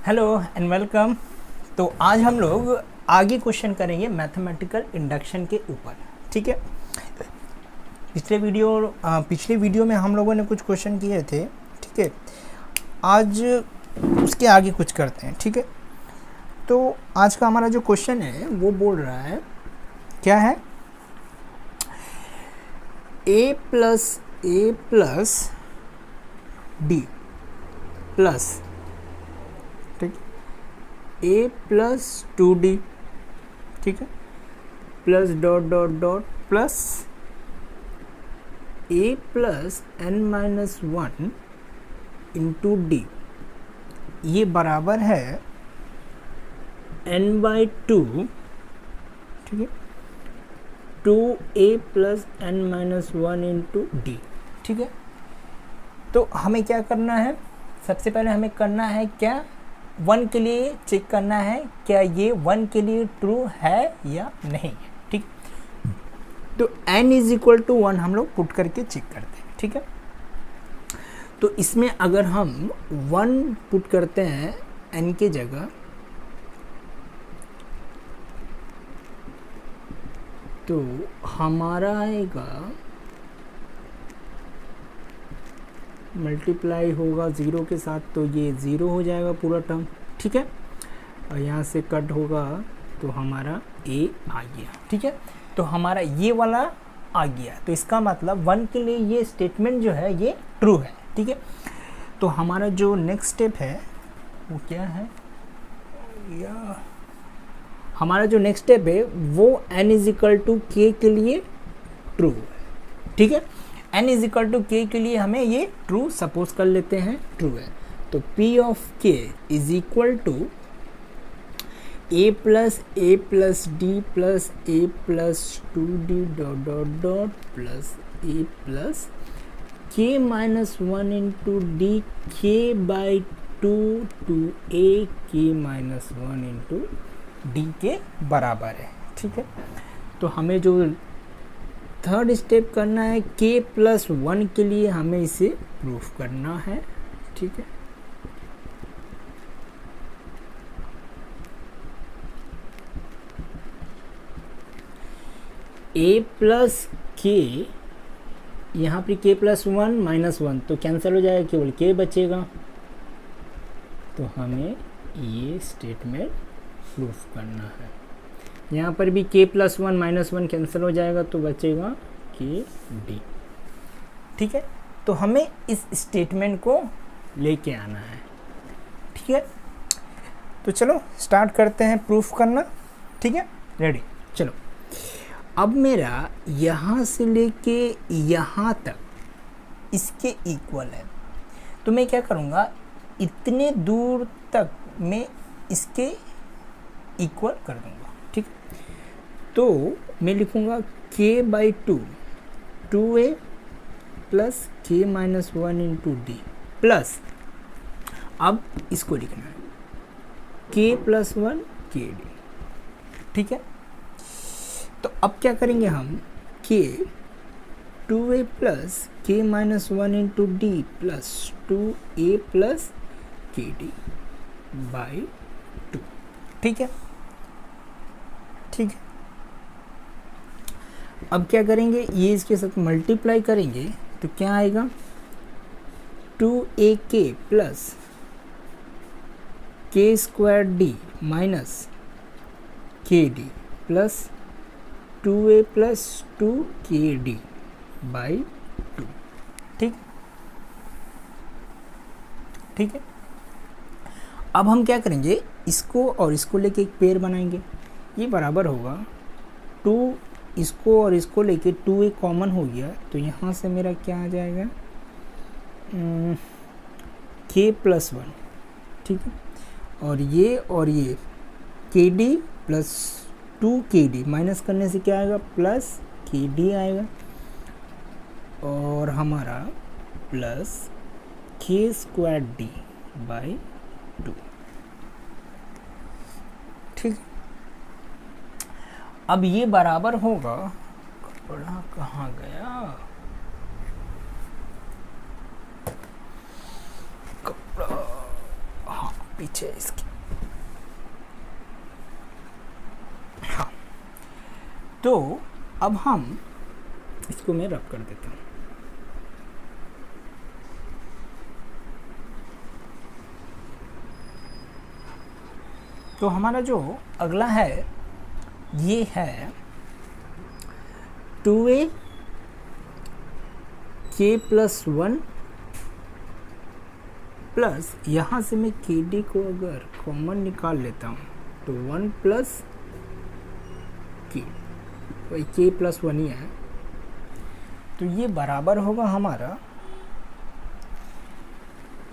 Hello and welcome. तो आज हम लोग आगे क्वेश्चन करेंगे मैथमेटिकल इंडक्शन के ऊपर। ठीक है, पिछले वीडियो में हम लोगों ने कुछ क्वेश्चन किए थे। ठीक है, आज उसके आगे कुछ करते हैं। ठीक है, तो आज का हमारा जो क्वेश्चन है वो बोल रहा है, क्या है, a प्लस डी प्लस, ठीक, a प्लस 2d, ठीक है, plus dot dot dot plus a plus n minus 1 into D, ये बराबर है n/2, ठीक है, 2a plus n minus 1 into D. ठीक है, तो हमें क्या करना है, सबसे पहले हमें करना है क्या, 1 के लिए चेक करना है क्या ये 1 के लिए ट्रू है या नहीं है। ठीक, तो n इज इक्वल टू 1 हम लोग पुट करके चेक करते हैं। ठीक है, तो इसमें अगर हम 1 पुट करते हैं n के जगह, तो हमारा आएगा, मल्टीप्लाई होगा 0 के साथ, तो ये 0 हो जाएगा पूरा टर्म। ठीक है, और यहाँ से कट होगा तो हमारा a आ गया। ठीक है, तो हमारा ये वाला आ गया, तो इसका मतलब 1 के लिए ये स्टेटमेंट जो है ये ट्रू है। ठीक है, तो हमारा जो नेक्स्ट स्टेप है वो क्या है, या हमारा जो नेक्स्ट स्टेप है वो n is equal to k के लिए ट्रू है। ठीक है, n is equal to k के लिए हमें ये ट्रू सपोज कर लेते हैं, ट्रू है। तो p of k is equal to a plus d plus a plus 2d dot dot dot plus a plus k minus 1 into d k by 2 two a k minus 1 into d के बराबर है। ठीक है, तो हमें जो third step करना है, k प्लस 1 के लिए हमें इसे प्रूफ करना है। ठीक है, a प्लस k, यहाँ पर k प्लस 1 माइनस 1 तो कैंसिल हो जाएगा, केवल k बचेगा, तो हमें ये स्टेटमेंट प्रूफ करना है। यहाँ पर भी k प्लस 1 माइनस 1 कैंसिल हो जाएगा तो बचेगा k d। ठीक है, तो हमें इस स्टेटमेंट को लेके आना है। ठीक है, तो चलो स्टार्ट करते हैं प्रूफ करना। ठीक है, रेडी, चलो। अब मेरा यहाँ से लेके यहाँ तक इसके इक्वल है, तो मैं क्या करूँगा, इतने दूर तक मैं इसके इक्वल कर दूँगा। ठीक, तो मैं लिखूँगा k by 2a plus k minus 1 into D plus, अब इसको लिखना है k प्लस 1 k डी। ठीक है, तो अब क्या करेंगे हम, k 2a plus k minus 1 into D plus 2a plus k D by 2। ठीक है, ठीक है, अब क्या करेंगे, ये इसके साथ मल्टीप्लाई करेंगे तो क्या आएगा, 2ak plus k square D minus k D plus 2a plus 2k D by 2। ठीक, ठीक है, अब हम क्या करेंगे, इसको और इसको लेके एक पेयर बनाएंगे, ये बराबर होगा 2, इसको और इसको लेके 2a कॉमन हो गया, तो यहाँ से मेरा क्या आ जाएगा, k प्लस 1। ठीक है, और ये k d plus 2k d minus करने से क्या आएगा, प्लस k d आएगा, और हमारा plus k square d by 2। ठीक, अब ये बराबर होगा, कपड़ा कहाँ गया, कपड़ा, हाँ पीछे इसके। हाँ, तो अब हम इसको मैं रब कर देता हूँ। तो हमारा जो अगला है ये है 2a k प्लस 1 प्लस यहाँ से मैं के डी को अगर कॉमन निकाल लेता हूँ तो 1 प्लस के, वही के प्लस 1 ही है। तो ये बराबर होगा हमारा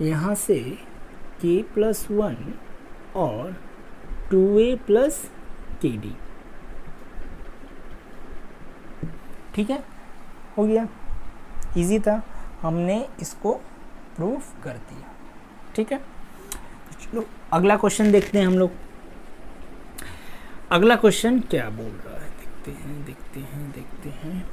यहाँ से k प्लस 1 और 2a प्लस के डी। ठीक है, हो गया, इजी था, हमने इसको प्रूफ कर दिया। ठीक है, चलो अगला क्वेश्चन देखते हैं हम लोग। अगला क्वेश्चन क्या बोल रहा है, देखते हैं देखते हैं देखते हैं।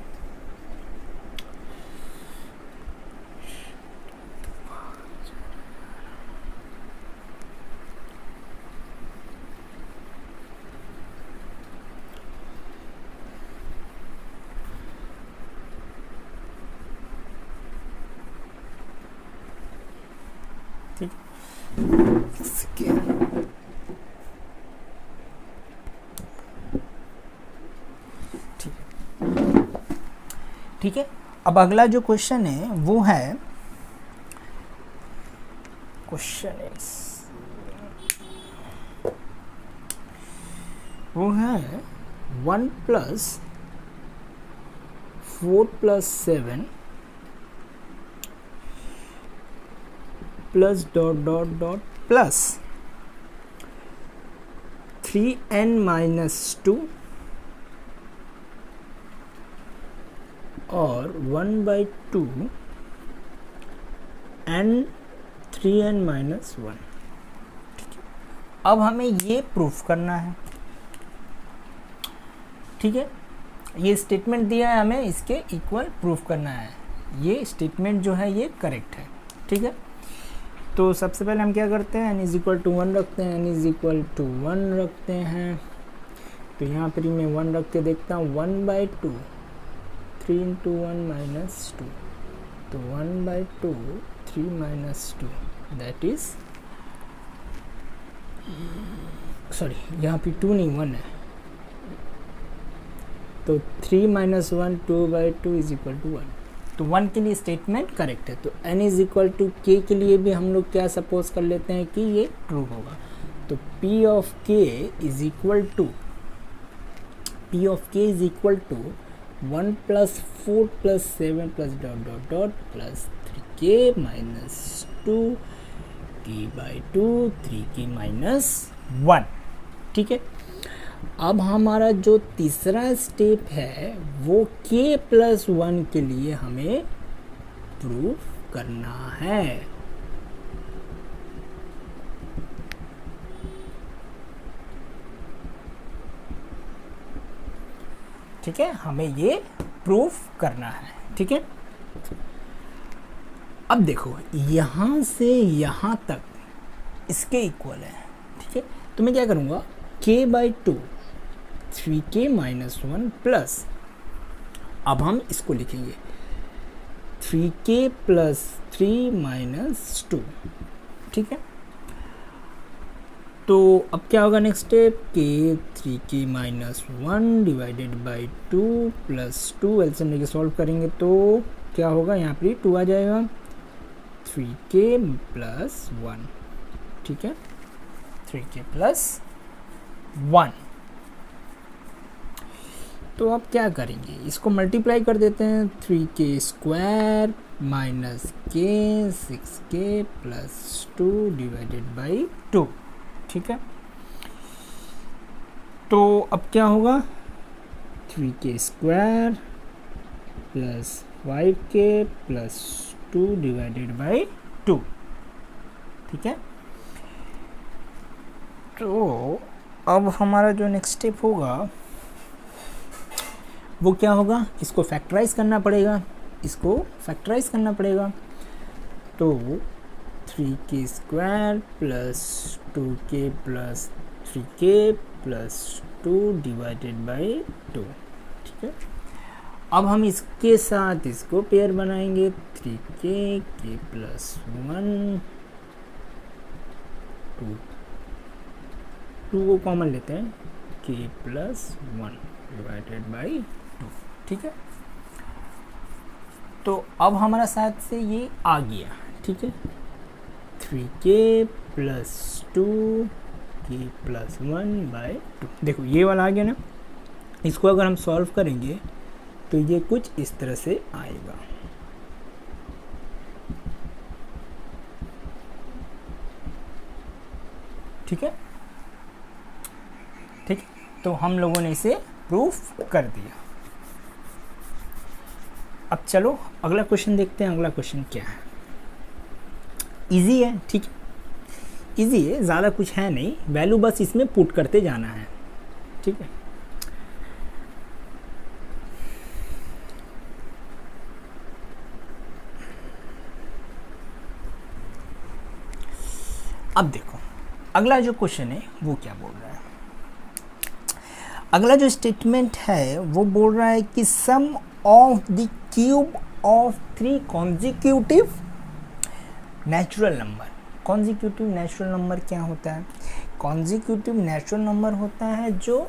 ठीक है, अब अगला जो क्वेश्चन है वो है वो है 1 plus 4 plus 7 plus dot dot dot plus 3n minus 2 और 1/2 n 3n माइनस 1। ठीक है, अब हमें ये प्रूफ करना है। ठीक है, ये स्टेटमेंट दिया है, हमें इसके इक्वल प्रूफ करना है। ये स्टेटमेंट जो है ये करेक्ट है। ठीक है, तो सबसे पहले हम क्या करते हैं, n इज इक्वल टू 1 रखते हैं, n इज इक्वल टू 1 रखते हैं। तो यहाँ पर मैं 1 रख के देखता हूँ, 1/2 3 into 1 minus 2, तो 1/2 3 minus 2, that is सॉरी यहाँ पे 2 नहीं 1 है, तो 3 minus 1 2/2 इज इक्वल टू 1। तो 1 के लिए स्टेटमेंट करेक्ट है। तो n is equal to k के लिए भी हम लोग क्या सपोज कर लेते हैं कि ये ट्रू होगा। तो p of k is equal to 1 plus 4 plus 7 plus dot dot dot plus 3k minus 2 k/2 3k minus 1। ठीक है, अब हमारा जो तीसरा स्टेप है वो k प्लस 1 के लिए हमें प्रूफ करना है। ठीक है, हमें ये प्रूफ करना है। ठीक है, अब देखो यहाँ से यहाँ तक इसके इक्वल है। ठीक है, तो मैं क्या करूँगा, k/2 3k माइनस 1 प्लस, अब हम इसको लिखेंगे 3k प्लस 3 माइनस 2। ठीक है, तो अब क्या होगा next step, k 3k minus 1 divided by 2 plus 2, LCM लेके सॉल्व करेंगे तो क्या होगा, यहाँ पे 2 आ जाएगा, 3k प्लस 1। ठीक है, 3k प्लस 1। तो अब क्या करेंगे, इसको मल्टीप्लाई कर देते हैं, 3k square minus k 6k plus 2 divided by 2। ठीक है, तो अब क्या होगा, 3k square plus 5k plus 2 divided by 2। ठीक है, तो अब हमारा जो नेक्स्ट स्टेप होगा वो क्या होगा, इसको फैक्टराइज करना पड़ेगा, इसको फैक्टराइज करना पड़ेगा। तो 3k square plus 2k plus 3k plus 2 divided by 2। ठीक है, अब हम इसके साथ इसको पेयर बनाएंगे, 3k k प्लस 1 2 को कॉमन लेते हैं, k प्लस 1 डिवाइडेड बाई 2। ठीक है, तो अब हमारा साथ से ये आ गया। ठीक है, 3k plus 2k plus 1 by 2। देखो ये वाला आ गया ना, इसको अगर हम सॉल्व करेंगे तो ये कुछ इस तरह से आएगा। ठीक है, ठीक, तो हम लोगों ने इसे प्रूफ कर दिया। अब चलो अगला क्वेश्चन देखते हैं। अगला क्वेश्चन क्या है, इजी है। ठीक है, इजी है, ज़्यादा कुछ है नहीं, वैल्यू बस इसमें पुट करते जाना है। ठीक है, अब देखो अगला जो क्वेश्चन है वो क्या बोल रहा है। अगला जो स्टेटमेंट है वो बोल रहा है कि sum of the cube of 3 consecutive natural number. Consecutive natural number क्या होता है? कॉन्जिक्यूटिव नेचुरल नंबर होता है जो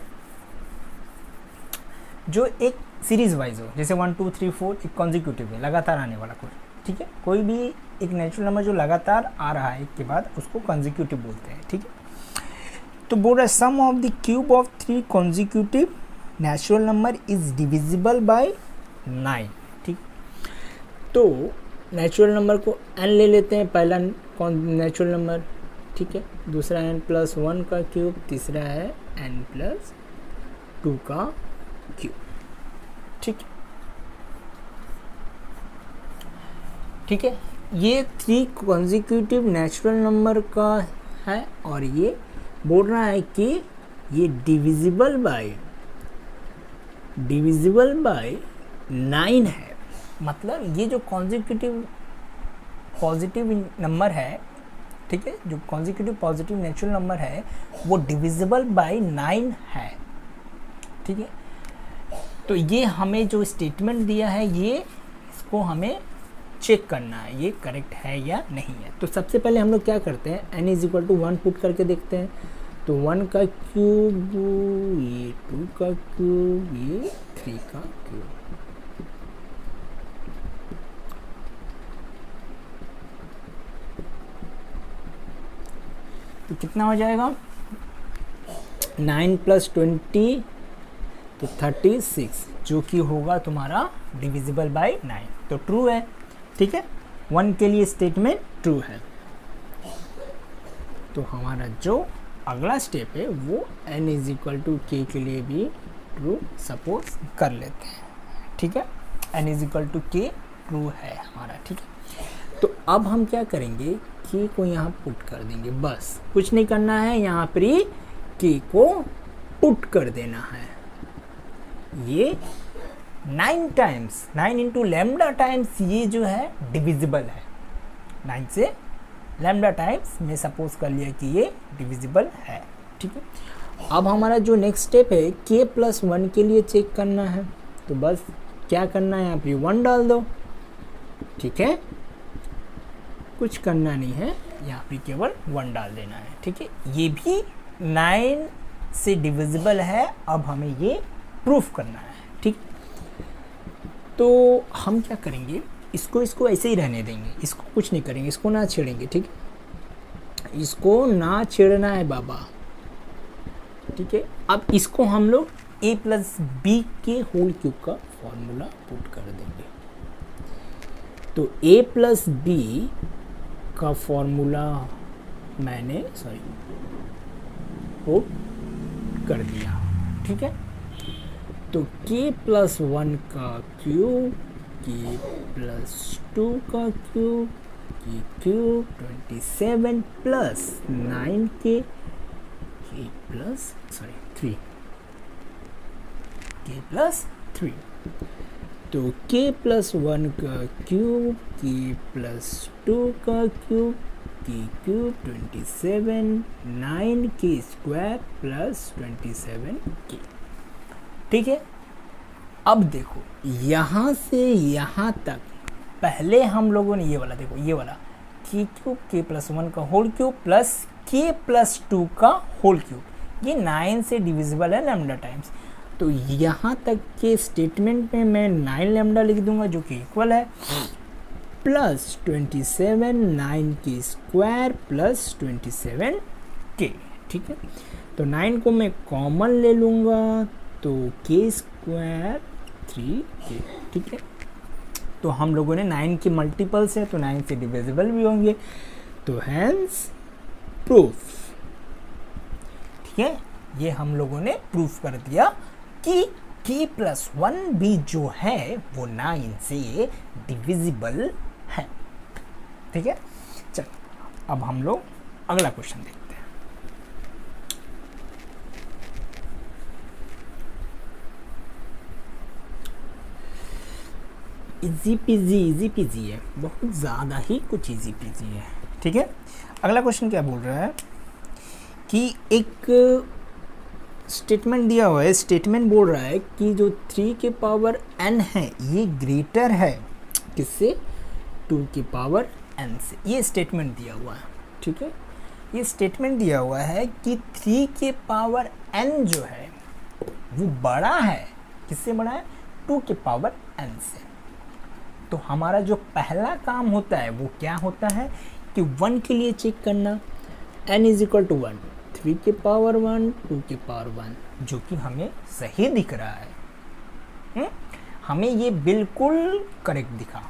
एक सीरीज वाइज हो, जैसे 1 2 3 4 एक कॉन्जिक्यूटिव है, लगातार आने वाला कोई। ठीक है, कोई भी एक नेचुरल नंबर जो लगातार आ रहा है एक के बाद, उसको कॉन्जिक्यूटिव बोलते हैं। ठीक है, तो बोल रहा है sum of the cube of 3 consecutive natural number is divisible by 9। ठीक, तो नेचुरल नंबर को n ले लेते हैं, पहला नेचुरल नंबर। ठीक है, दूसरा n+1 का क्यूब, तीसरा है n+2 का क्यूब। ठीक, ठीक है, ये 3 कॉन्जिक्यूटिव नेचुरल नंबर का है और ये बोल रहा है कि ये डिविजिबल बाय 9 है। मतलब ये जो कॉन्जिक्यूटिव पॉजिटिव नंबर है, ठीक है, जो कॉन्जिक्यूटिव पॉजिटिव नेचुरल नंबर है वो डिविजिबल बाय 9 है। ठीक है, तो ये हमें जो स्टेटमेंट दिया है ये इसको हमें चेक करना है ये करेक्ट है या नहीं है। तो सबसे पहले हम लोग क्या करते हैं, n = 1 पुट करके देखते हैं। तो 1 का क्यूब, ये 2 का क्यूब, ये 3 का क्यूब। तो कितना हो जाएगा, 9 + 20 तो 36, जो कि होगा तुम्हारा डिविजिबल बाय 9। तो ट्रू है। ठीक है, 1 के लिए स्टेटमेंट ट्रू है। तो हमारा जो अगला स्टेप है वो n = k के लिए भी ट्रू सपोज कर लेते हैं। ठीक है, n = k ट्रू है हमारा। ठीक है, तो अब हम क्या करेंगे, k को यहाँ पुट कर देंगे, बस कुछ नहीं करना है, यहाँ पर ही k को पुट कर देना है। ये 9 टाइम्स 9 इंटू लैम्डा टाइम्स ये जो है डिविजिबल है, 9 से लैम्डा टाइम्स में सपोज कर लिया कि ये डिविजिबल है। ठीक है, अब हमारा जो नेक्स्ट स्टेप है k+1 के लिए चेक करना है। तो बस क्या करना है, यहाँ पर 1 डाल दो। ठीक है, कुछ करना नहीं है, यहाँ पर केवल 1 डाल देना है। ठीक है, ये भी 9 से डिविजिबल है। अब हमें ये प्रूफ करना है। ठीक, तो हम क्या करेंगे, इसको ऐसे ही रहने देंगे, इसको कुछ नहीं करेंगे, इसको ना छेड़ेंगे। ठीक, इसको ना छेड़ना है बाबा। ठीक है, अब इसको हम लोग a + b के होल क्यूब का फॉर्मूला पुट कर देंगे। तो a + b का फॉर्मूला मैंने पुट कर दिया। ठीक है, तो k+1 का क्यूब, k+2 का cube, k cube 27 plus 9k, k+3 तो k+1 का क्यूब, k+2 का क्यूब, के क्यूब 27 9 के स्क्वायर प्लस 27 के। ठीक है, अब देखो यहाँ से यहाँ तक पहले हम लोगों ने ये वाला, देखो ये वाला के क्यूब के प्लस 1 का होल क्यूब प्लस के प्लस 2 का होल क्यूब, ये 9 से डिविजिबल है लैम्डा टाइम्स। तो यहाँ तक के स्टेटमेंट में मैं 9 लैम्डा लिख दूंगा जो कि इक्वल है प्लस 27 9 के स्क्वायर प्लस 27 के। ठीक है, तो 9 को मैं कॉमन ले लूँगा तो के स्क्वायर 3 के। ठीक है, तो हम लोगों ने 9 के मल्टीपल्स है तो 9 से डिविजिबल भी होंगे, तो हैंस प्रूफ। ठीक है, ये हम लोगों ने प्रूफ कर दिया कि k प्लस 1 भी जो है वो 9 से डिविजिबल है। ठीक है, चल अब हम लोग अगला क्वेश्चन देखते हैं। इजी पीजी है, बहुत ज़्यादा ही कुछ इजी पीजी है। ठीक है, अगला क्वेश्चन क्या बोल रहा है कि एक स्टेटमेंट दिया हुआ है, स्टेटमेंट बोल रहा है कि जो 3 के पावर n है ये ग्रेटर है किससे, 2 के पावर n से। ये स्टेटमेंट दिया हुआ है। ठीक है, ये स्टेटमेंट दिया हुआ है कि 3 के पावर n जो है वो बड़ा है, किससे बड़ा है, 2 के पावर n से। तो हमारा जो पहला काम होता है वो क्या होता है कि 1 के लिए चेक करना, n इज इक्वल टू 1, 3 के पावर 1 2 के पावर 1, जो कि हमें सही दिख रहा है। हमें ये बिल्कुल करेक्ट दिखा।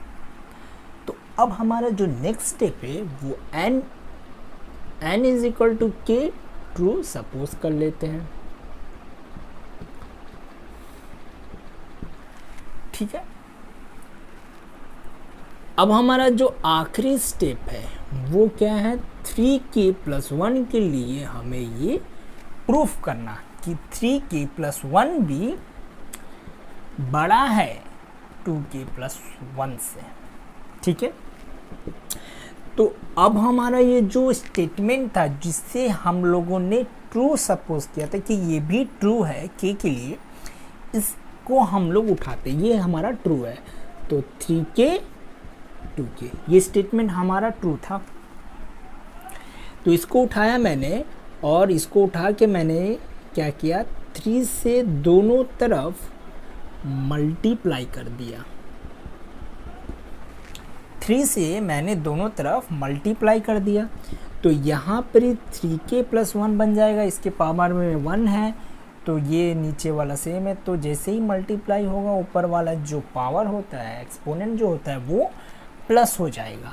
तो अब हमारा जो नेक्स्ट स्टेप है वो n इज इक्वल टू के ट्रू सपोज कर लेते हैं। ठीक है, अब हमारा जो आखिरी स्टेप है वो क्या है, 3 के प्लस 1 के लिए हमें ये प्रूफ करना कि 3 के प्लस 1 भी बड़ा है 2 के प्लस 1 से। ठीक है, तो अब हमारा ये जो स्टेटमेंट था जिससे हम लोगों ने ट्रू सपोज किया था कि ये भी ट्रू है k के लिए, इसको हम लोग उठाते, ये हमारा ट्रू है तो 3k 2k, ये स्टेटमेंट हमारा ट्रू था। तो इसको उठाया मैंने और इसको उठा के मैंने क्या किया, 3 से दोनों तरफ मल्टीप्लाई कर दिया। 3 से मैंने दोनों तरफ मल्टीप्लाई कर दिया तो यहाँ पर 3k प्लस 1 बन जाएगा, इसके पावर में 1 है तो ये नीचे वाला सेम है। तो जैसे ही मल्टीप्लाई होगा ऊपर वाला जो पावर होता है, एक्सपोनेंट जो होता है वो प्लस हो जाएगा।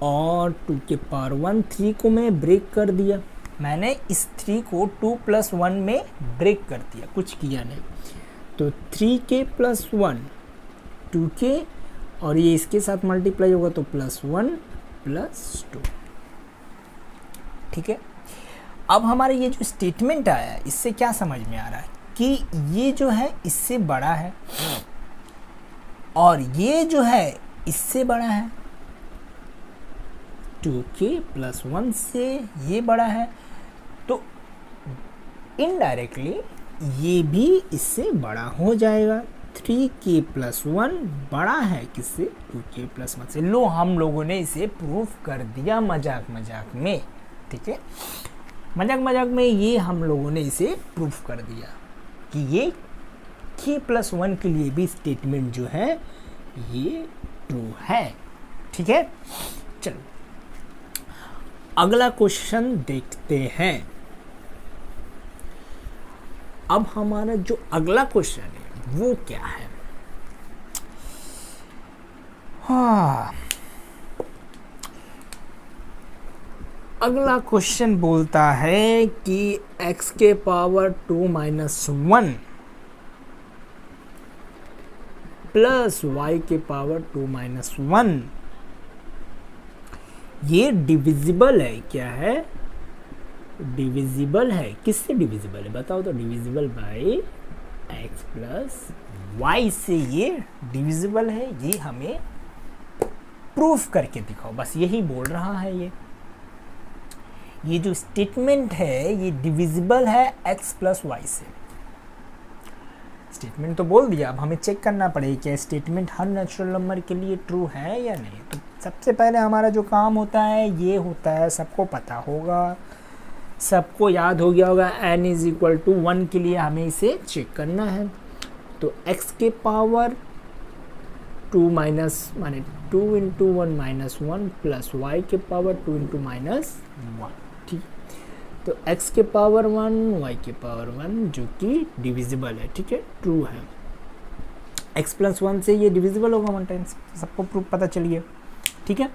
और 2 के पावर 1, 3 को मैं ब्रेक कर दिया, मैंने इस 3 को 2 प्लस 1 में ब्रेक कर दिया, कुछ किया नहीं। तो 3k प्लस 1 2k और ये इसके साथ मल्टीप्लाई होगा तो प्लस 1 प्लस 2। ठीक है, अब हमारे ये जो स्टेटमेंट आया इससे क्या समझ में आ रहा है कि ये जो है इससे बड़ा है और ये जो है इससे बड़ा है, 2k प्लस 1 से ये बड़ा है, तो इनडायरेक्टली ये भी इससे बड़ा हो जाएगा। 3k प्लस 1 बड़ा है किससे, 2k प्लस 1 से। लो, हम लोगों ने इसे प्रूफ कर दिया मजाक मजाक में। ठीक है, मजाक मजाक में ये हम लोगों ने इसे प्रूफ कर दिया कि ये k प्लस 1 के लिए भी स्टेटमेंट जो है ये ट्रू है। ठीक है, चलो अगला क्वेश्चन देखते हैं। अब हमारा जो अगला क्वेश्चन है वो क्या है, हाँ, अगला क्वेश्चन बोलता है कि x के पावर 2 माइनस 1 प्लस y के पावर 2 माइनस 1 ये डिविजिबल है। क्या है, डिविजिबल है। किससे डिविजिबल है बताओ तो, divisible by x plus y से ये डिविजिबल है। ये हमें प्रूफ करके दिखाओ, बस यही बोल रहा है ये। ये जो स्टेटमेंट है ये डिविजिबल है x प्लस वाई से। स्टेटमेंट तो बोल दिया, अब हमें चेक करना पड़ेगा क्या स्टेटमेंट हर नेचुरल नंबर के लिए ट्रू है या नहीं। तो सबसे पहले हमारा जो काम होता है ये होता है, सबको पता होगा, सबको याद हो गया होगा, n इज इक्वल टू 1 के लिए हमें इसे चेक करना है। तो x के पावर 2 माइनस माने 2 इंटू 1 माइनस 1 प्लस वाई के पावर 2 इंटू माइनस 1, ठीक। तो x के पावर 1 y के पावर 1 जो कि डिविजिबल है, ठीक है, ट्रू है। x प्लस 1 से ये डिविजिबल होगा 1 टाइम्स, सबको प्रूफ पता चलिए, ठीक है।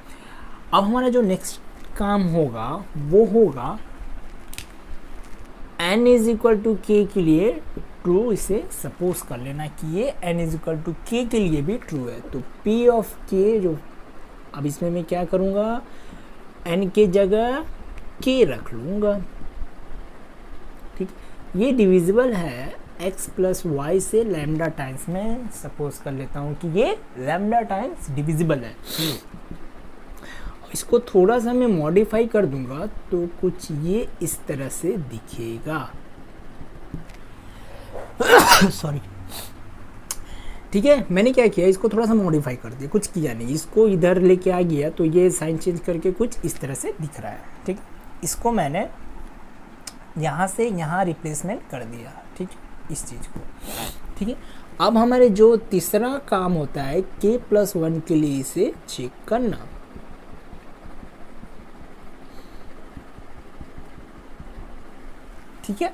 अब हमारा जो नेक्स्ट काम होगा वो होगा n is equal to k के लिए ट्रू, इसे सपोज कर लेना कि ये n is equal to k के लिए भी ट्रू है। तो p ऑफ k जो, अब इसमें मैं क्या करूँगा, n के जगह k रख लूँगा, ठीक। ये डिविजिबल है x प्लस वाई से लैम्डा टाइम्स में, सपोज कर लेता हूँ कि ये लैम्डा टाइम्स डिविजिबल है। इसको थोड़ा सा मैं मॉडिफाई कर दूंगा तो कुछ ये इस तरह से दिखेगा सॉरी, ठीक है। मैंने क्या किया, इसको थोड़ा सा मॉडिफाई कर दिया, कुछ किया नहीं, इसको इधर लेके आ गया तो ये साइन चेंज करके कुछ इस तरह से दिख रहा है, ठीक। इसको मैंने यहाँ से यहाँ रिप्लेसमेंट कर दिया, ठीक, इस चीज़ को, ठीक है। अब हमारे जो तीसरा काम होता है k प्लस 1 के लिए इसे चेक करना। ठीक है,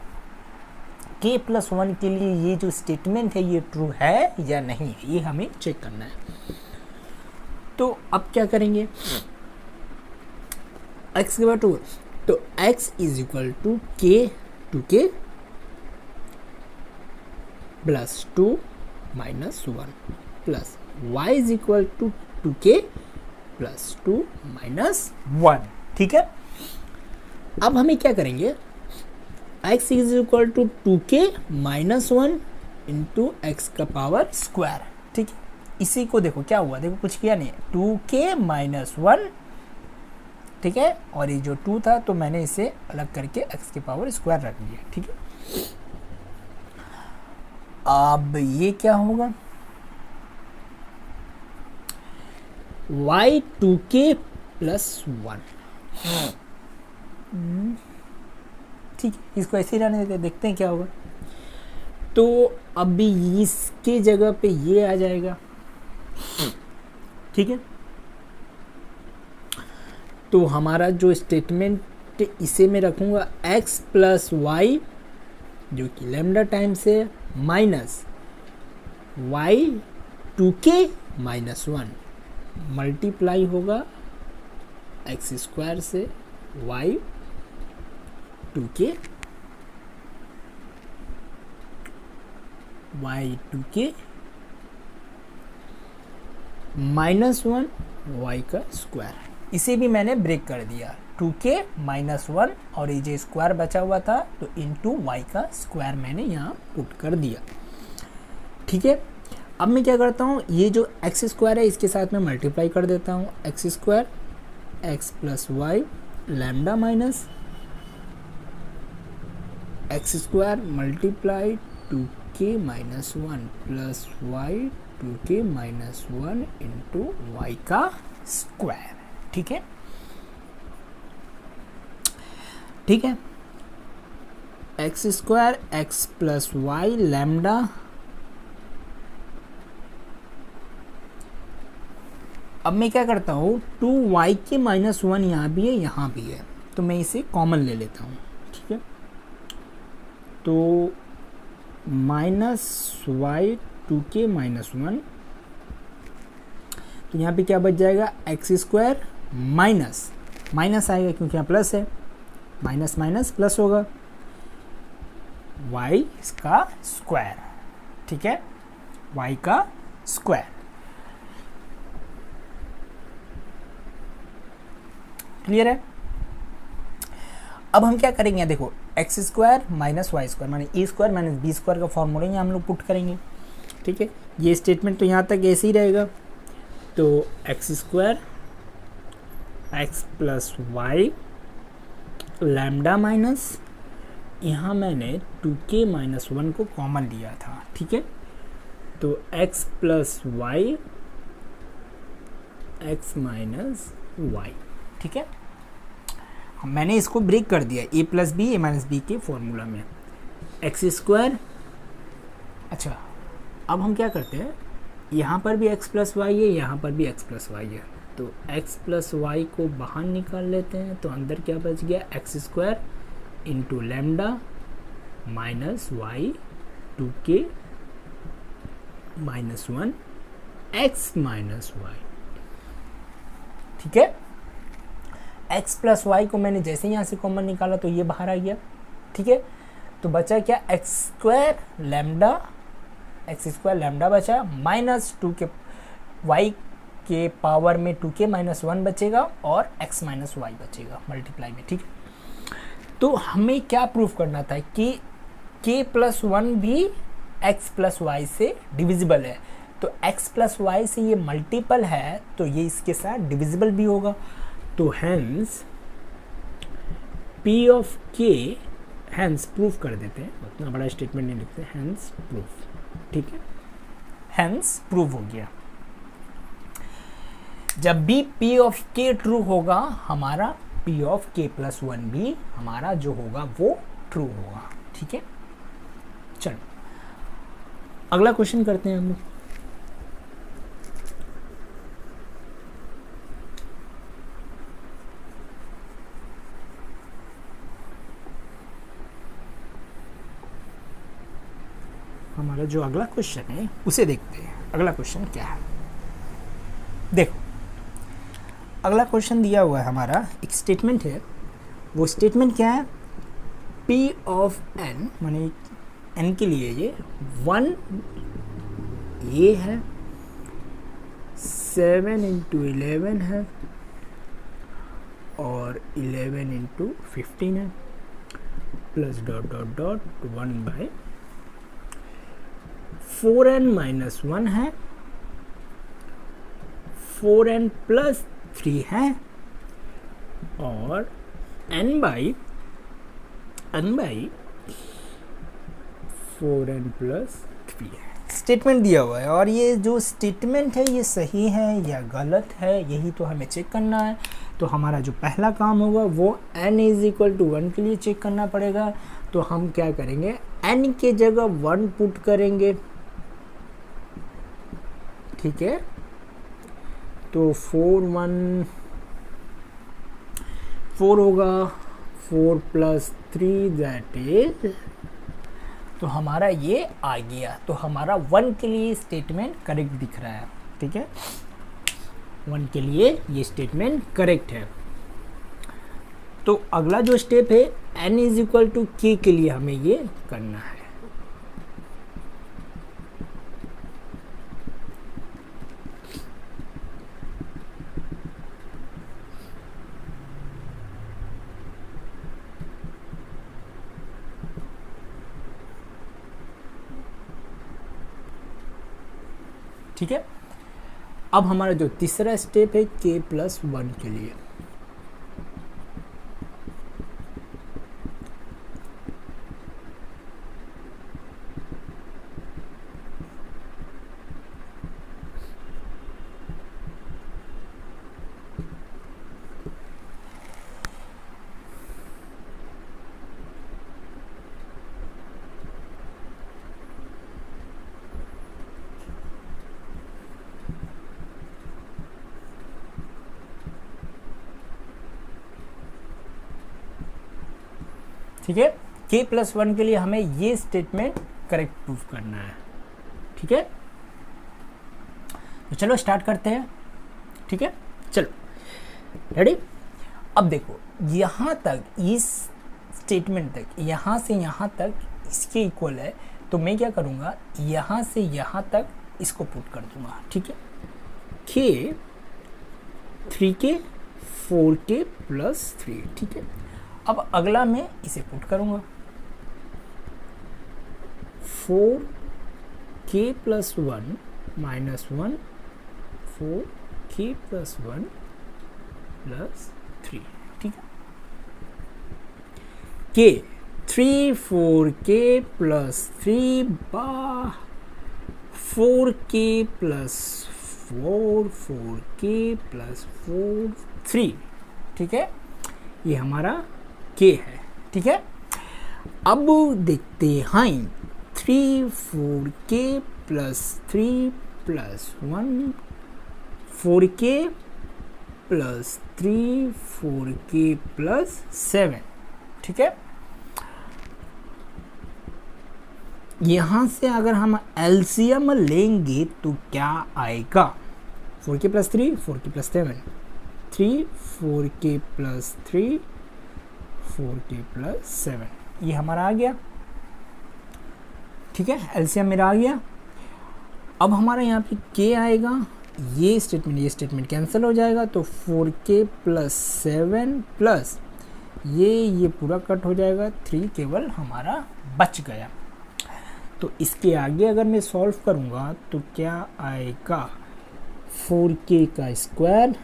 k प्लस 1 के लिए ये जो स्टेटमेंट है ये ट्रू है या नहीं है, ये हमें चेक करना है। तो अब क्या करेंगे, x के बाद 2, तो x is equal to k plus 2 minus 1 plus y is equal to 2k plus 2 minus 1, ठीक है। अब हमें क्या करेंगे, x is equal to 2k minus 1 into x का पावर स्क्वायर, ठीक है। इसी को देखो क्या हुआ, देखो कुछ किया नहीं है, 2k माइनस 1, ठीक है, और ये जो 2 था तो मैंने इसे अलग करके x के पावर स्क्वायर रख दिया, ठीक है। अब ये क्या होगा, y 2k प्लस 1, ठीक है, इसको ऐसे ही रहने देते, देखते हैं क्या होगा। तो अभी इसके जगह पे ये आ जाएगा, ठीक है। तो हमारा जो स्टेटमेंट इसे मैं रखूँगा x प्लस वाई जो कि लैम्डा टाइम्स है minus y 2k minus 1 multiply होगा एक्स स्क्वायर से y 2k माइनस 1 y का स्क्वायर, इसे भी मैंने ब्रेक कर दिया, 2k माइनस 1 और ये जो स्क्वायर बचा हुआ था तो इंटू वाई का स्क्वायर मैंने यहाँ पुट कर दिया, ठीक है। अब मैं क्या करता हूँ, ये जो एक्स स्क्वायर है इसके साथ में मल्टीप्लाई कर देता हूँ, x square x plus y lambda minus x square multiply 2k minus 1 plus y 2k minus 1 into y का स्क्वायर, ठीक है, ठीक है। X square x plus y lambda अब मैं क्या करता हूँ, 2y के माइनस 1 यहाँ भी है यहाँ भी है तो मैं इसे कॉमन ले लेता हूँ, ठीक है। तो माइनस वाई 2k माइनस 1, तो यहाँ पे क्या बच जाएगा, एक्स स्क्वायर माइनस माइनस आएगा क्योंकि यहाँ प्लस है, माइनस माइनस प्लस होगा y का स्क्वायर, ठीक है, y का स्क्वायर, क्लियर है। अब हम क्या करेंगे, देखो x square minus y square माने a square minus b square का फॉर्मूला ही हम लोग पुट करेंगे, ठीक है। ये स्टेटमेंट तो यहाँ तक ऐसे ही रहेगा, तो x square x plus y lambda minus, यहाँ मैंने 2k माइनस 1 को कॉमन लिया था, ठीक है। तो x plus y x minus y, ठीक है। मैंने इसको ब्रेक कर दिया a plus b a minus b के फॉर्मूला में, एक्स स्क्वायर। अच्छा, अब हम क्या करते हैं, यहाँ पर भी x प्लस वाई है, यहाँ पर भी x प्लस वाई है, तो x प्लस वाई को बाहर निकाल लेते हैं, तो अंदर क्या बच गया, x square into lambda minus y 2k minus 1 x minus y, ठीक है। x प्लस वाई को मैंने जैसे यहाँ से कॉमन निकाला तो ये बाहर आ गया, ठीक है। तो बचा क्या, एक्स स्क्वायर लैम्डा बचा माइनस 2k, y के पावर में 2k माइनस 1 बचेगा और x माइनस वाई बचेगा मल्टीप्लाई में, ठीक है। तो हमें क्या प्रूफ करना था कि k प्लस 1 भी x प्लस वाई से डिविजिबल है, तो x प्लस वाई से ये मल्टीपल है तो ये इसके साथ डिविजिबल भी होगा। तो hence p of k, hence proof कर देते हैं, उतना बड़ा स्टेटमेंट नहीं लिखते, हैंस प्रूफ, ठीक है। हैंस प्रूफ हो गया, जब भी p ऑफ k ट्रू होगा हमारा p ऑफ k प्लस 1 भी हमारा जो होगा वो ट्रू होगा, ठीक है। चलो अगला क्वेश्चन करते हैं हम लोग। हमारा जो अगला क्वेश्चन है उसे देखते हैं। अगला क्वेश्चन क्या है, देखो अगला क्वेश्चन दिया हुआ है हमारा, एक स्टेटमेंट है, वो स्टेटमेंट क्या है, p ऑफ n, माने n के लिए ये 1 ये है, 7 इंटू 11 है और 11 इंटू 15 है, plus dot dot dot 1 by 4n minus 1 है, 4n प्लस 3 है और n बाई 4n प्लस 3 है। स्टेटमेंट दिया हुआ है और ये जो स्टेटमेंट है ये सही है या गलत है यही तो हमें चेक करना है। तो हमारा जो पहला काम होगा वो n इज इक्वल टू 1 के लिए चेक करना पड़ेगा। तो हम क्या करेंगे, n के जगह 1 पुट करेंगे, ठीक है। तो 4 होगा, 4 प्लस 3 दैट इज, तो हमारा ये आ गया। तो हमारा 1 के लिए स्टेटमेंट करेक्ट दिख रहा है, ठीक है, 1 के लिए ये स्टेटमेंट करेक्ट है। तो अगला जो स्टेप है n is equal to k के लिए हमें ये करना है। ठीक है, अब हमारा जो तीसरा स्टेप है k प्लस 1 के लिए, ठीक है, k प्लस 1 के लिए हमें ये स्टेटमेंट करेक्ट प्रूफ करना है। ठीक है, तो चलो स्टार्ट करते हैं। ठीक है, चलो रेडी। अब देखो यहाँ तक, इस स्टेटमेंट तक, यहाँ से यहाँ तक इसके इक्वल है, तो मैं क्या करूँगा, यहाँ से यहाँ तक इसको पुट कर दूंगा। ठीक है, k 3k 4k प्लस 3। ठीक है, अब अगला मैं इसे पुट करूँगा, 4k plus 1 minus 1 4k plus 1 plus 3। ठीक है, के 3/4k plus 3/4k plus 4/4k plus 3, ठीक है, ये हमारा k है, ठीक है। अब देखते हैं 3/4k plus 3 plus 1 4k plus 3/4k plus 7, ठीक है। यहाँ से अगर हम एलसीएम लेंगे तो क्या आएगा, 4k plus 3 4k plus 7 3 4k plus 3 4k plus 7, ये हमारा आ गया, ठीक है, एलसीएम मेरा आ गया। अब हमारा यहाँ पे k आएगा, ये स्टेटमेंट कैंसिल हो जाएगा, तो 4k प्लस 7 प्लस ये पूरा कट हो जाएगा, 3 केवल हमारा बच गया। तो इसके आगे अगर मैं सॉल्व करूँगा तो क्या आएगा, 4k का स्क्वायर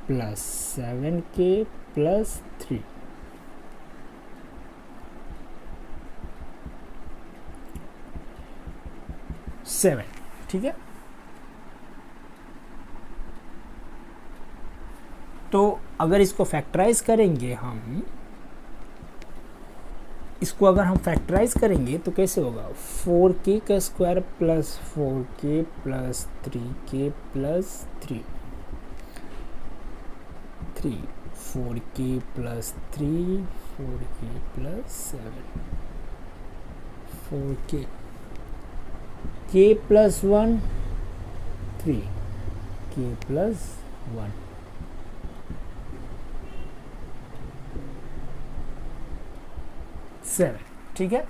प्लस 7k प्लस 3, ठीक है। तो अगर इसको फैक्टराइज करेंगे तो कैसे होगा, 4k का square plus 4k plus 3k plus 3 4k plus 3 4k plus 7 4k k plus 1 3 k plus 1 7, ठीक है।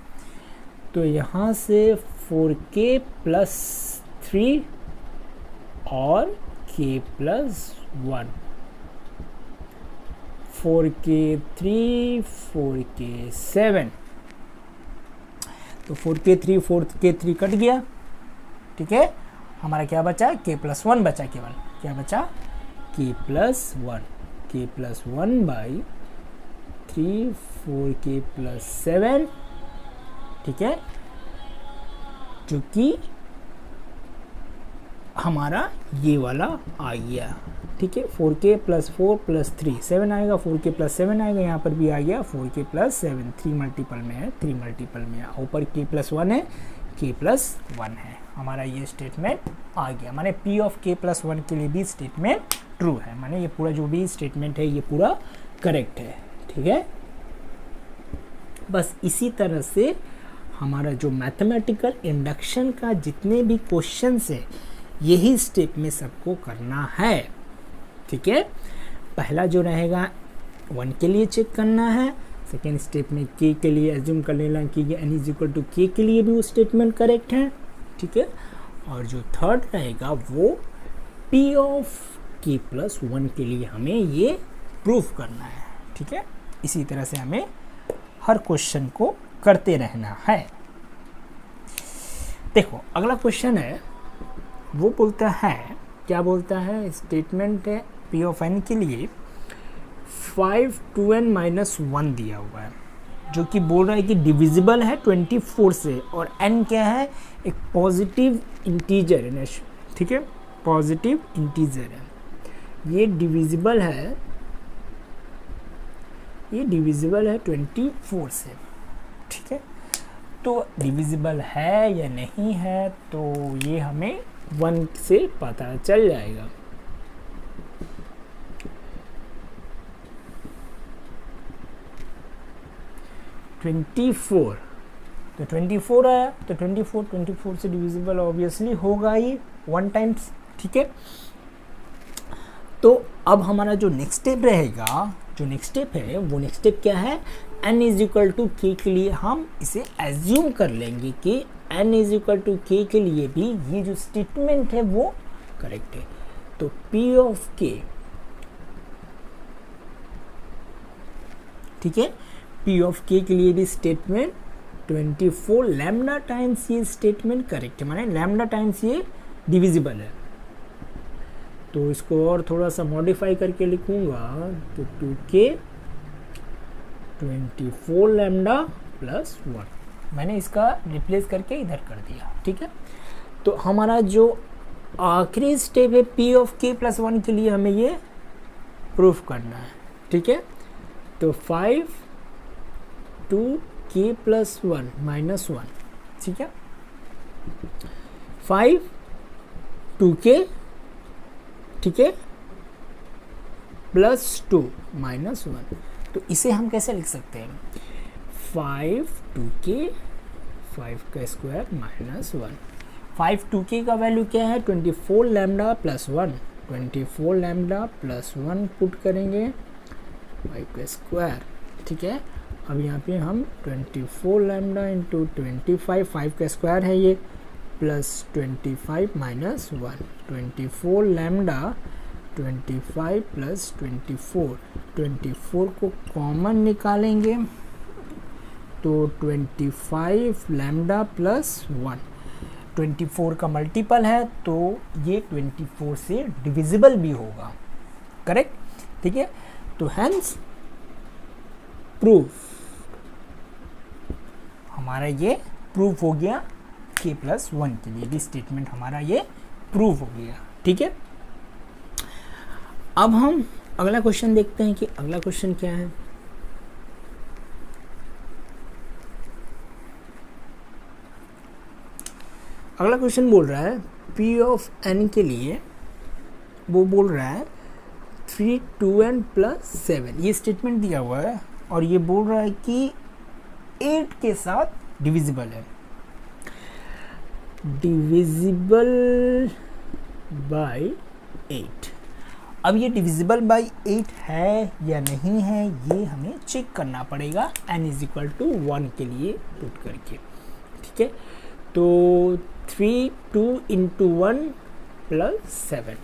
तो यहाँ से 4k प्लस 3 और k प्लस 1 4k 3 4k 7, तो 4k 3 4k 3 कट गया, ठीक है। हमारा क्या बचा, k प्लस 1 बचा, केवल क्या बचा, k plus 1 by 3 4k plus 7, ठीक है, जो कि हमारा ये वाला आ गया, ठीक है। 4k प्लस 4 प्लस 3 7 आएगा, 4k प्लस 7 आएगा, यहाँ पर भी आ गया 4k प्लस 7, 3 मल्टीपल में है, 3 मल्टीपल में है, ऊपर k प्लस 1 है, k प्लस 1 है, हमारा ये स्टेटमेंट आ गया। माने p ऑफ k प्लस 1 के लिए भी स्टेटमेंट ट्रू है, माने ये पूरा जो भी स्टेटमेंट है ये पूरा करेक्ट है, ठीक है। बस इसी तरह से हमारा जो मैथमेटिकल इंडक्शन का जितने भी क्वेश्चंस है यही स्टेप में सबको करना है, ठीक है। पहला जो रहेगा 1 के लिए चेक करना है, सेकेंड स्टेप में k के लिए एज्यूम कर लेना कि ये n is equal to k के लिए भी वो स्टेटमेंट करेक्ट है, ठीक है। और जो थर्ड रहेगा वो p ऑफ k प्लस 1 के लिए हमें ये प्रूफ करना है, ठीक है। इसी तरह से हमें हर क्वेश्चन को करते रहना है। देखो अगला क्वेश्चन है, वो बोलता है, क्या बोलता है, स्टेटमेंट है p ऑफ n के लिए 5 2n माइनस 1 दिया हुआ है, जो कि बोल रहा है कि डिविजिबल है 24 से, और n क्या है, एक पॉजिटिव इंटीजर है, ठीक है, पॉजिटिव इंटीजर है, ये डिविजिबल है 24 से, ठीक है। तो डिविजिबल है या नहीं है तो ये हमें 1 से पता चल जाएगा। तो 24 आया, तो 24 से डिविजिबल ऑब्वियसली होगा ये 1 टाइम्स, ठीक है। तो अब हमारा जो नेक्स्ट स्टेप रहेगा, जो नेक्स्ट स्टेप है वो नेक्स्ट स्टेप क्या है, n is equal to k के लिए हम इसे एज्यूम कर लेंगे कि n is equal to k के लिए भी ये जो स्टेटमेंट है वो करेक्ट है। तो p ऑफ k, ठीक है, p ऑफ k के लिए भी स्टेटमेंट 24 लैम्डा टाइम्स ये स्टेटमेंट करेक्ट है, माने लैम्डा टाइम्स ये डिविजिबल है। तो इसको और थोड़ा सा मॉडिफाई करके लिखूंगा, तो 2k 24 लैम्डा प्लस 1, मैंने इसका रिप्लेस करके इधर कर दिया, ठीक है। तो हमारा जो आखिरी स्टेप है पी ऑफ के प्लस 1 के लिए हमें ये प्रूफ करना है, ठीक है। तो 5 2 के प्लस 1 माइनस 1, ठीक है। 5 2k, ठीक है, प्लस 2 माइनस 1। तो इसे हम कैसे लिख सकते हैं, 5 2k 5 का स्क्वायर माइनस 1। 5 2k का वैल्यू क्या है, 24 lambda plus 1, 24 lambda plus 1 put करेंगे 5 का स्क्वायर, ठीक है। अब यहाँ पे हम 24 लैम्डा इंटू 25, 5 का स्क्वायर है ये, प्लस 25 माइनस 1, 24 लैम्डा 25 प्लस 24 को कॉमन निकालेंगे तो 25 लैम्डा प्लस 1, 24 का मल्टीपल है तो ये 24 से डिविजिबल भी होगा, करेक्ट, ठीक है। तो हेंस प्रूफ, हमारा ये प्रूफ हो गया k प्लस 1 के लिए भी स्टेटमेंट हमारा ये प्रूफ हो गया, ठीक है। अब हम अगला क्वेश्चन देखते हैं कि अगला क्वेश्चन क्या है। अगला क्वेश्चन बोल रहा है p ऑफ n के लिए, वो बोल रहा है 3 2n प्लस 7, ये स्टेटमेंट दिया हुआ है और ये बोल रहा है कि 8 के साथ डिविजिबल है, डिविजिबल बाय 8। अब ये डिविजिबल बाय 8 है या नहीं है ये हमें चेक करना पड़ेगा n इज इक्वल टू 1 के लिए पुट करके, ठीक है। तो 3 2 इंटू 1 प्लस 7,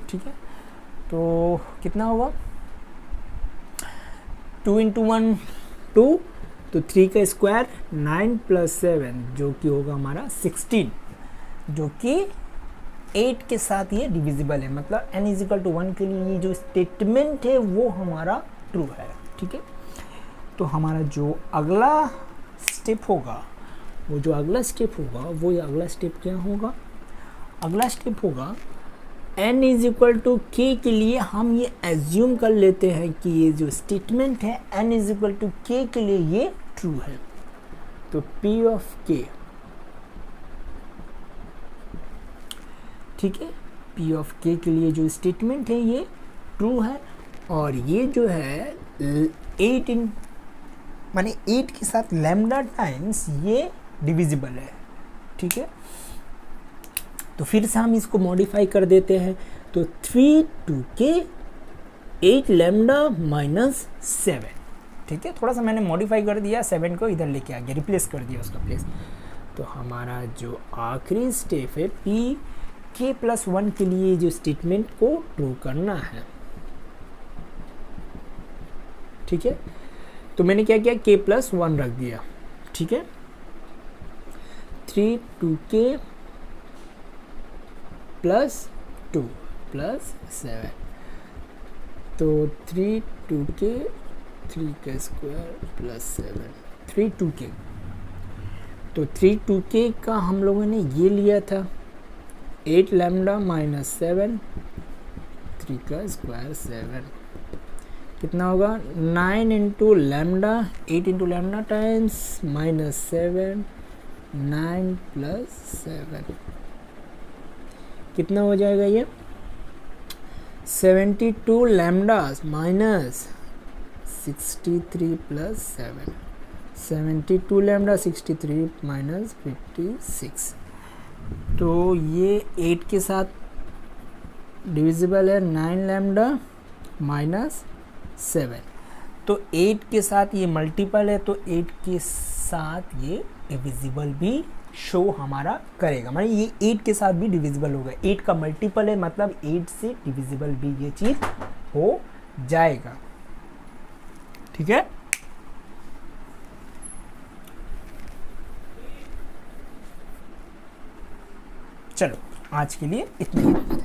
ठीक है। तो कितना होगा, 2 इंटू 1 2, तो 3 का स्क्वायर 9 प्लस 7 जो कि होगा हमारा 16, जो कि 8 के साथ ये डिविजिबल है, मतलब n इज इक्वल टू 1 के लिए ये जो स्टेटमेंट है वो हमारा ट्रू है, ठीक है। तो हमारा जो अगला स्टेप होगा, वो अगला स्टेप क्या होगा, अगला स्टेप होगा n is equal to k के लिए हम ये एज्यूम कर लेते हैं कि ये जो स्टेटमेंट है n is equal to k के लिए ये ट्रू है। तो p ऑफ k, ठीक है, p ऑफ k के लिए जो स्टेटमेंट है ये ट्रू है और ये जो है 8 माने 8 के साथ लैम्डा टाइम्स ये डिविजिबल है, ठीक है। तो फिर से हम इसको मॉडिफाई कर देते हैं, तो 3 2k 8 लैम्डा माइनस 7, ठीक है। थोड़ा सा मैंने मॉडिफाई कर दिया, 7 को इधर लेके आ गया, रिप्लेस कर दिया उसका प्लेस। तो हमारा जो आखिरी स्टेप है p k प्लस 1 के लिए जो स्टेटमेंट को ट्रू करना है, ठीक है। तो मैंने क्या किया, k प्लस 1 रख दिया, ठीक है। 3 2k प्लस 2 प्लस 7, तो 3 2k 3 का स्क्वायर प्लस 7, 3 2k, तो 3 2k का हम लोगों ने ये लिया था 8 लैम्डा माइनस 7, 3 का स्क्वायर 7, कितना होगा 9 into lambda, 8 into lambda times minus 7, 9 plus 7, कितना हो जाएगा ये 72 lambda minus 63 plus 7, 72 lambda 63 minus 56, तो ये 8 के साथ डिविजिबल है, 9 लैम्डा माइनस 7, तो 8 के साथ ये मल्टीपल है तो 8 के साथ ये डिविजिबल भी शो हमारा करेगा, मतलब ये 8 के साथ भी डिविजिबल होगा, 8 का मल्टीपल है मतलब 8 से डिविजिबल भी ये चीज़ हो जाएगा, ठीक है। चलो आज के लिए इतना ही।